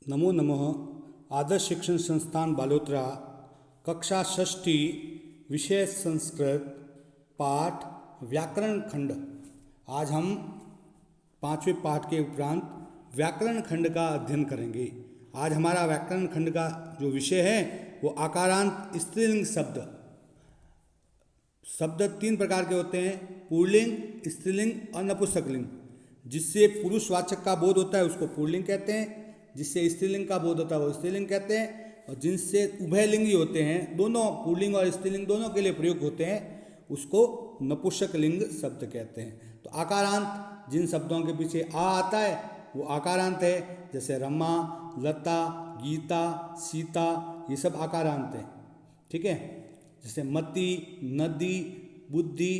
नमो नमः। आदर्श शिक्षण संस्थान बालोतरा, कक्षा षष्ठी, विषय संस्कृत, पाठ व्याकरण खंड। आज हम पांचवें पाठ के उपरांत व्याकरण खंड का अध्ययन करेंगे। आज हमारा व्याकरण खंड का जो विषय है वो आकारांत स्त्रीलिंग शब्द। शब्द तीन प्रकार के होते हैं, पुल्लिंग, स्त्रीलिंग और नपुंसकलिंग। जिससे पुरुषवाचक का बोध होता है उसको पुल्लिंग कहते हैं, जिससे स्त्रीलिंग का बोध होता है वो स्त्रीलिंग कहते हैं, और जिनसे उभयलिंगी होते हैं, दोनों पुल्लिंग और स्त्रीलिंग दोनों के लिए प्रयोग होते हैं, उसको नपुंसकलिंग शब्द कहते हैं। तो आकारांत जिन शब्दों के पीछे आ आता है वो आकारांत है, जैसे रमा, लता, गीता, सीता, ये सब आकारांत हैं। ठीक है। जैसे मति, नदी, बुद्धि,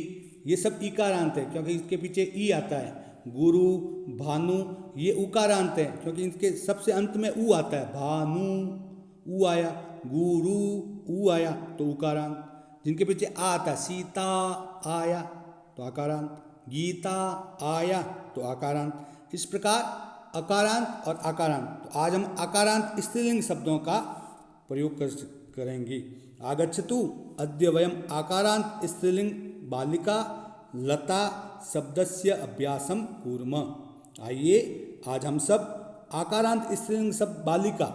ये सब इकारांत है क्योंकि इसके पीछे ई आता है। गुरु, भानु, ये उकारांत है क्योंकि इनके सबसे अंत में ऊ आता है। भानु, ऊ आया, गुरु, ऊ आया तो उकारांत। जिनके पीछे आ आता है, सीता आया तो आकारांत, गीता आया तो आकारांत। इस प्रकार अकारांत और आकारांत। तो आज हम आकारांत स्त्रीलिंग शब्दों का प्रयोग करेंगे। आगच्छतु अद्य वयम आकारांत स्त्रीलिंग बालिका लता शब्दस्य अभ्यासम कुर्म। आइए आज हम सब आकारांत स्त्रीलिंग शब्द बालिका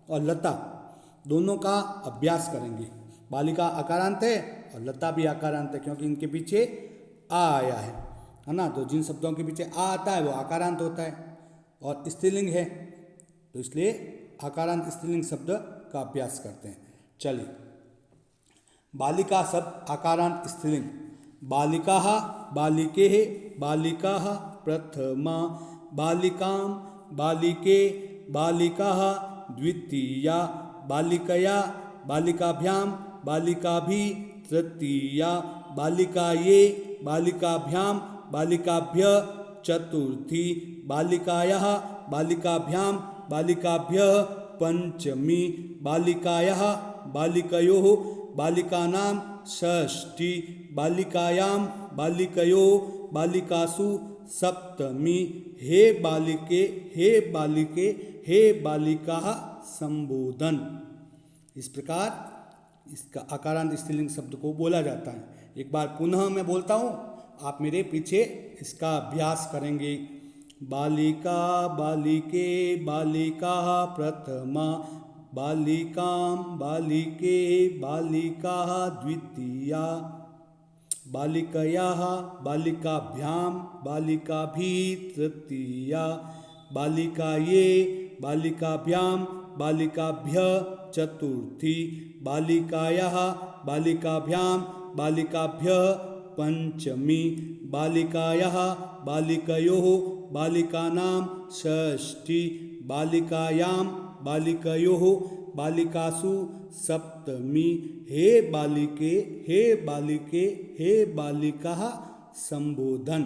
और लता दोनों का अभ्यास करेंगे। बालिका आकारांत है और लता भी आकारांत है क्योंकि इनके पीछे आ आया है ना। तो जिन शब्दों के पीछे आ आता है वो आकारांत होता है और स्त्रीलिंग है, तो इसलिए आकारांत स्त्रीलिंग शब्द का अभ्यास करते हैं। चलिए, बालिका शब्द आकारांत स्त्रीलिंग। बालिकाः बालिकेः बालिकाः प्रथमा, बालिकां बालिके बालिकाः द्वितीया, बालिकया बालिकाभ्यां बालिकाभिः तृतीया, बालिकायै बालिकाभ्यां बालिकाभ्यः चतुर्थी, बालिकायाः बालिकाभ्यां बालिकाभ्यः पंचमी, बालिकायाः बालिकयोः बालिकानां षष्ठी, बालिकायां बालिकयोः बालिकासु सप्तमी। हे बालिके हे बालिके हे बालिकाः संबोधन। इस प्रकार इसका आकारांत स्त्रीलिंग शब्द को बोला जाता है। एक बार पुनः मैं बोलता हूँ, आप मेरे पीछे इसका अभ्यास करेंगे। बालिका बालिके बालिकाः प्रथमा, बालिकां बालिके बालिकाः द्वितीया, बालिकयाः बालिकाभ्यां बालिकाभिः तृतीया, बालिकायै बालिकाभ्यां बालिकाभ्यः चतुर्थी, बालिकायाः बालिकाभ्यां बालिकाभ्यः पंचमी, बालिकायाः बालिकयोः बालिकानां षष्ठी, बालिकायां बालिकयोः बालिकासु सप्तमी। हे बालिके हे बालिके हे बालिकाः संबोधन।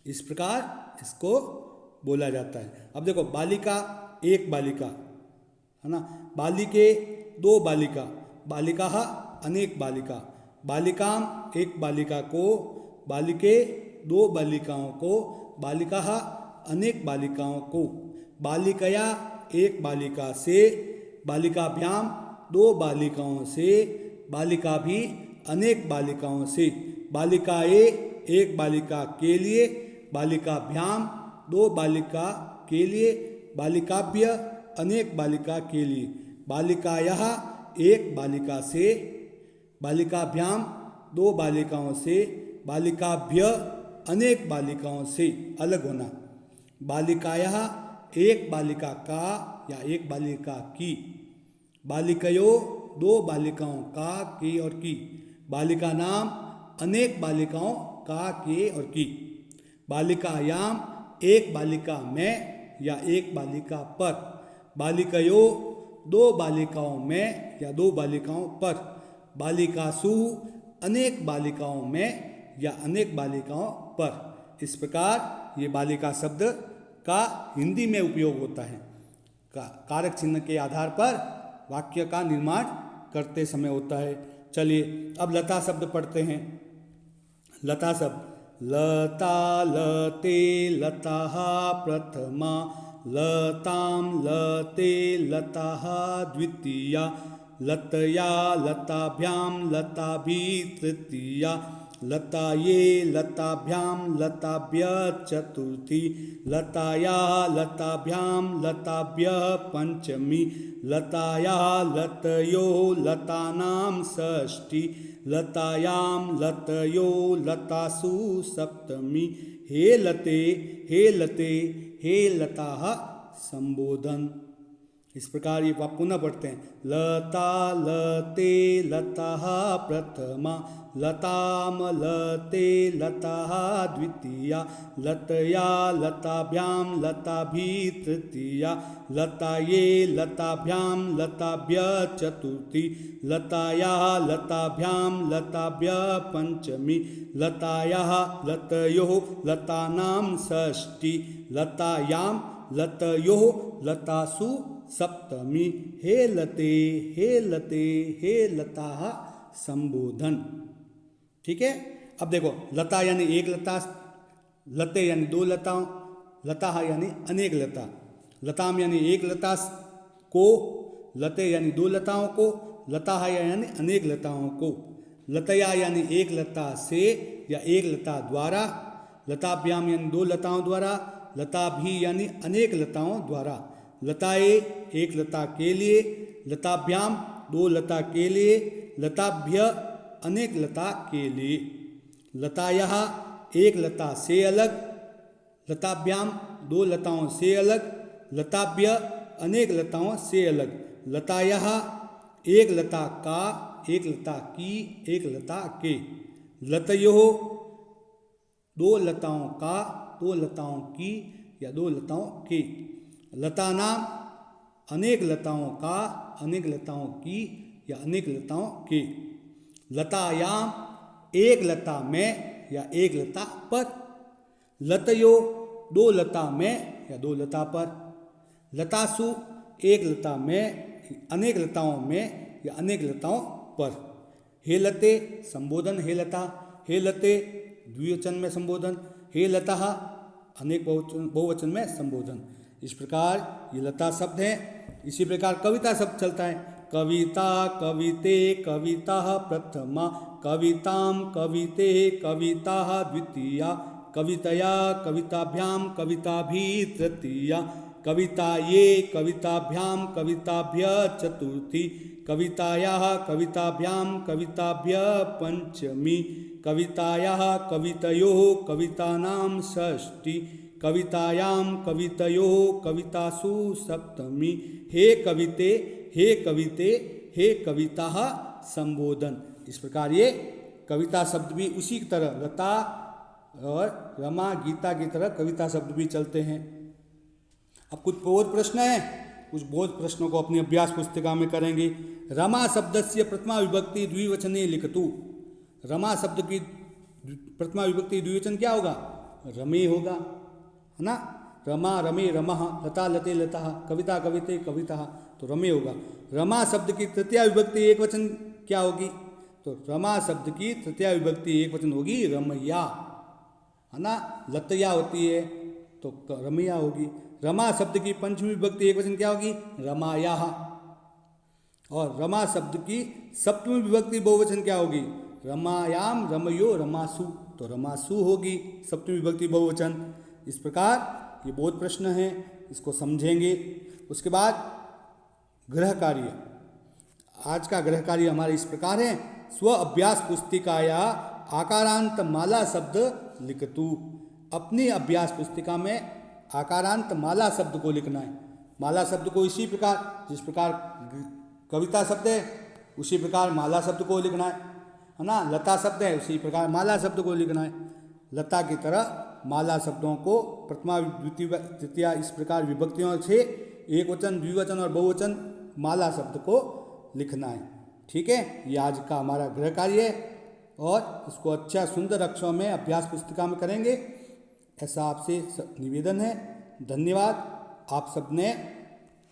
इस प्रकार इसको बोला जाता है। अब देखो, बालिका एक बालिका है ना, बालिके दो बालिका, बालिकाः अनेक बालिका, बालिकां एक बालिका को, बालिके दो बालिकाओं को, बालिकाः अनेक बालिकाओं को, बालिकया एक बालिका से, बालिकाभ्यां दो बालिकाओं से, बालिका भी अनेक बालिकाओं से, बालिकाए एक बालिका के लिए, बालिकाभ्यां दो बालिका के लिए, बालिकाभ्य अनेक बालिका के लिए, बालिकायाः एक बालिका से, बालिकाभ्यां दो बालिकाओं से, बालिकाभ्य अनेक बालिकाओं से अलग होना, बालिकायाः एक बालिका का या एक बालिका की, बालिकयो दो बालिकाओं का के और की, बालिका नाम अनेक बालिकाओं का के और की, बालिकायाम एक बालिका में या एक बालिका पर, बालिकयो दो बालिकाओं में या दो बालिकाओं पर, बालिकासु अनेक बालिकाओं में या अनेक बालिकाओं पर। इस प्रकार ये बालिका शब्द का हिंदी में उपयोग होता है। कारक चिन्ह के आधार पर वाक्य का निर्माण करते समय होता है। चलिए अब लता शब्द पढ़ते हैं। लता शब्द, लता लते लताः प्रथमा, लतां लते लताः द्वितीया लतया लताभ्यां लताभिः तृतीया लताये लताभ्यां लताभ्यः चतुर्थी लताया लताभ्यां लताभ्यः पंचमी लताया लतयो लतानां षष्ठी लतायां लतयो लतासु सप्तमी हे लते हे लताः संबोधन। इस प्रकार ये आप पुनः पढ़ते हैं। लता लते लताः प्रथमा लताम लते लताः द्वितीया लतया लताभ्यां लताभिः तृतीया लताये लताभ्यां लताभ्यः चतुर्थी लतायाः लताभ्यां लताभ्यः पंचमी लतायाः लतयोः लतानां षष्ठी लतायां लतयोः लतासु सप्तमी हे लते हे लताः संबोधन। ठीक है। अब देखो, लता यानी एक लता, लते यानी दो लताओं, लता यानी अनेक लता, लताम यानी एक लता को, लते यानी दो लताओं को, लता यानी अनेक लताओं को, लतया यानी एक लता से या एक लता द्वारा, लताभ्याम यानी दो लताओं द्वारा, लता भी यानी अनेक लताओं द्वारा, लताए एक लता के लिए, लताभ्याम दो लता के लिए, लताभ्य अनेक लता के लिए, लतायः एक लता से अलग, लताभ्याम दो लताओं से अलग, लताभ्य अनेक लताओं से अलग, लतायः एक लता का, एक लता की, एक लता के, लतयोः दो लताओं का, दो लताओं की या दो लताओं के, लतानाम अनेक लताओं का, अनेक लताओं की या अनेक लताओं के, लतायाम एक लता में या एक लता पर, लतयो दो लता में या दो लता पर, लतासु एक लता में अनेक लताओं में या अनेक लताओं पर। हे लते संबोधन हे लता, हे लते द्विवचन में संबोधन, हे लताः अनेक बहुवचन में संबोधन। इस प्रकार ये लता शब्द है। इसी प्रकार कविता शब्द चलता है। कविता कविते कविताः प्रथमा कवितां कविते कविताः द्वितीया कवितया कविताभ्यां कविताभिः तृतीया कविताये कविताभ्यां कविताभ्यः चतुर्थी कवितायाः कविताभ्यां कविताभ्यः पंचमी कवितायाः कवितयोः कवितानां षष्ठी कवितायां कवितयोः कवितासु सप्तमी हे कविते हे कविताः संबोधन। इस प्रकार ये कविता शब्द भी उसी की तरह लता और रमा गीता की तरह कविता शब्द भी चलते हैं। अब कुछ बोध प्रश्न है, कुछ बोध प्रश्नों को अपनी अभ्यास पुस्तिका में करेंगे। रमा शब्दस्य प्रथमा विभक्ति द्विवचने लिखतु। रमा शब्द की प्रथमा विभक्ति द्विवचन क्या होगा? रमे होगा, है ना। रमा रमे रमः, लता लते लताः, कविता कविते कविताः, तो रमे होगा। रमा शब्द की तृतीया विभक्ति एक वचन क्या होगी? तो रमा शब्द की तृतीया विभक्ति एक वचन होगी रमैया, है ना। लतया होती है तो रमैया होगी। रमा शब्द की पंचमी विभक्ति एक वचन क्या होगी? रमायाः। और रमा शब्द की सप्तमी विभक्ति बहुवचन क्या होगी? रमायाम रमयो रमासु, तो रमासु होगी सप्तमी विभक्ति बहुवचन। इस प्रकार ये बोध प्रश्न है, इसको समझेंगे। उसके बाद गृह कार्य। आज का गृह कार्य हमारे इस प्रकार है। स्व अभ्यास पुस्तिकाया आकारांत माला शब्द लिखतु। अपनी अभ्यास पुस्तिका में आकारांत माला शब्द को लिखना है। माला शब्द को इसी प्रकार, जिस प्रकार कविता शब्द है उसी प्रकार माला शब्द को लिखना है ना। लता शब्द है उसी प्रकार माला शब्द को लिखना है। लता की तरह माला शब्दों को प्रथमा द्वितीय तृतीया इस प्रकार विभक्तियों से एक वचन द्विवचन और बहुवचन माला शब्द को लिखना है। ठीक है, ये आज का हमारा गृह कार्य है और इसको अच्छा सुंदर अक्षरों में अभ्यास पुस्तिका में करेंगे, ऐसा आपसे निवेदन है। धन्यवाद। आप सबने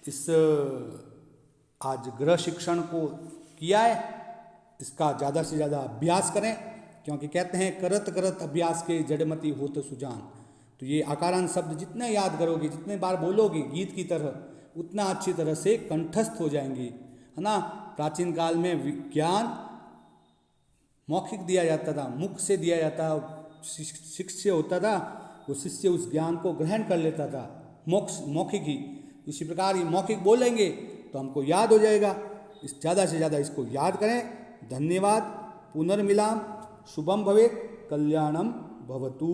इस आज गृह शिक्षण को किया है, इसका ज़्यादा से ज़्यादा अभ्यास करें, क्योंकि कहते हैं करत करत अभ्यास के जड़मति होत सुजान। तो तो ये आकारांत शब्द जितने याद करोगे, जितने बार बोलोगे गीत की तरह, उतना अच्छी तरह से कंठस्थ हो जाएंगे, है ना। प्राचीन काल में विज्ञान मौखिक दिया जाता था, मुख से दिया जाता, शिष्य होता था, वो शिष्य उस ज्ञान को ग्रहण कर लेता था, मौखिक ही। इसी प्रकार ये मौखिक बोलेंगे तो हमको याद हो जाएगा। इस ज़्यादा से ज़्यादा इसको याद करें। धन्यवाद। पुनर्मिलाम। शुभम भवेत्। कल्याणम भवतु।